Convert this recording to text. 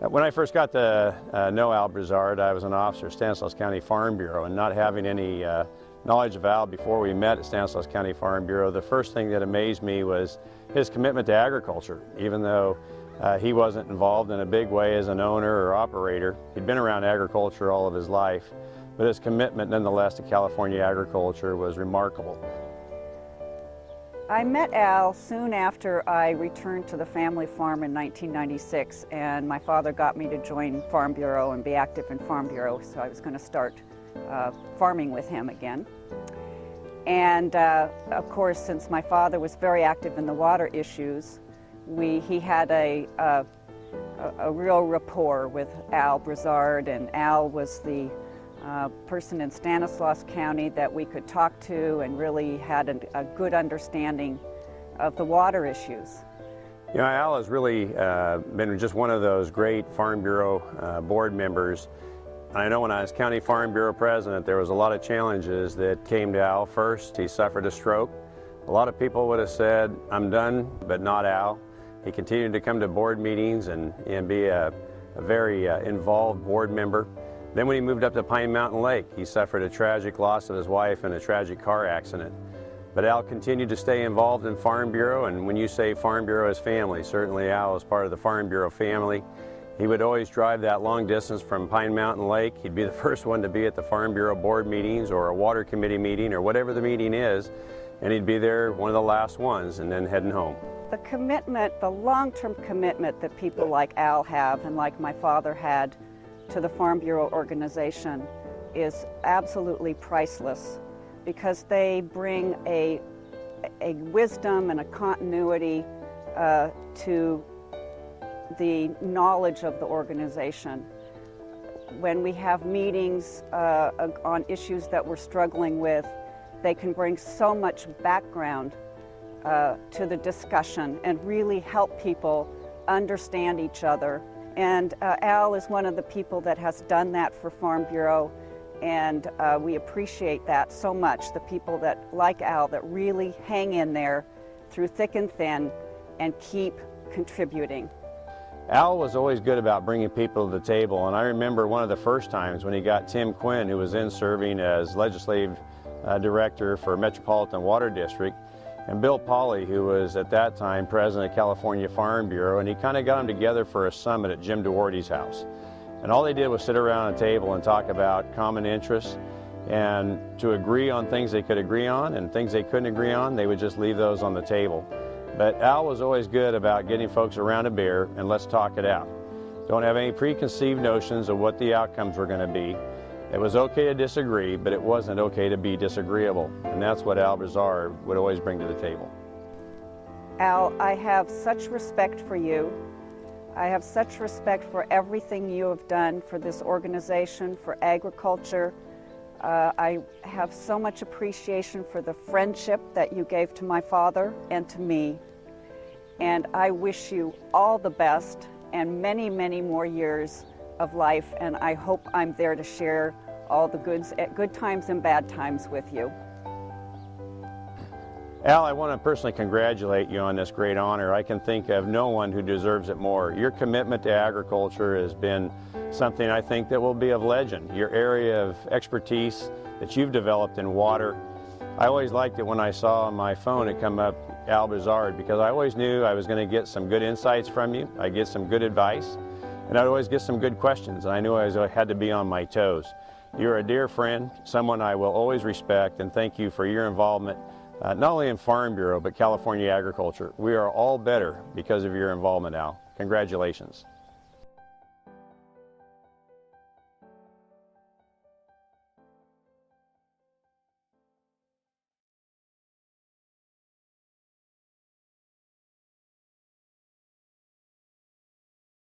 When I first got to know Al Brizard, I was an officer at Stanislaus County Farm Bureau, and not having any knowledge of Al before we met at Stanislaus County Farm Bureau, the first thing that amazed me was his commitment to agriculture. Even though he wasn't involved in a big way as an owner or operator, he'd been around agriculture all of his life, but his commitment nonetheless to California agriculture was remarkable. I met Al soon after I returned to the family farm in 1996, and my father got me to join Farm Bureau and be active in Farm Bureau, so I was going to start farming with him again. And of course, since my father was very active in the water issues, he had a real rapport with Al Brizard, and Al was the person in Stanislaus County that we could talk to and really had a good understanding of the water issues. You know, Al has really been just one of those great Farm Bureau board members. I know when I was County Farm Bureau president, there was a lot of challenges that came to Al. First, he suffered a stroke. A lot of people would have said, "I'm done," but not Al. He continued to come to board meetings and be a very involved board member. Then when he moved up to Pine Mountain Lake, he suffered a tragic loss of his wife in a tragic car accident. But Al continued to stay involved in Farm Bureau, and when you say Farm Bureau is family, certainly Al is part of the Farm Bureau family. He would always drive that long distance from Pine Mountain Lake. He'd be the first one to be at the Farm Bureau board meetings or a water committee meeting or whatever the meeting is, and he'd be there one of the last ones and then heading home. The commitment, the long-term commitment that people like Al have and like my father had to the Farm Bureau organization is absolutely priceless, because they bring a wisdom and a continuity to the knowledge of the organization. When we have meetings on issues that we're struggling with, they can bring so much background to the discussion and really help people understand each other. And Al is one of the people that has done that for Farm Bureau, and we appreciate that so much, the people that, like Al, that really hang in there through thick and thin and keep contributing. Al was always good about bringing people to the table, and I remember one of the first times when he got Tim Quinn, who was then serving as legislative director for Metropolitan Water District, and Bill Pauley, who was at that time president of California Farm Bureau, and he kind of got them together for a summit at Jim DeWardy's house. And all they did was sit around a table and talk about common interests, and to agree on things they could agree on, and things they couldn't agree on, they would just leave those on the table. But Al was always good about getting folks around a beer and let's talk it out. Don't have any preconceived notions of what the outcomes were going to be. It was okay to disagree, but it wasn't okay to be disagreeable. And that's what Al Brizard would always bring to the table. Al, I have such respect for you. I have such respect for everything you have done for this organization, for agriculture. I have so much appreciation for the friendship that you gave to my father and to me. And I wish you all the best and many, many more years of life, and I hope I'm there to share all the good times and bad times with you. Al, I want to personally congratulate you on this great honor. I can think of no one who deserves it more. Your commitment to agriculture has been something I think that will be of legend. Your area of expertise that you've developed in water. I always liked it when I saw on my phone it come up Al Brizard, because I always knew I was going to get some good insights from you. I'd get some good advice, and I'd always get some good questions, and I knew I had to be on my toes. You're a dear friend, someone I will always respect, and thank you for your involvement, not only in Farm Bureau, but California agriculture. We are all better because of your involvement, Al. Congratulations.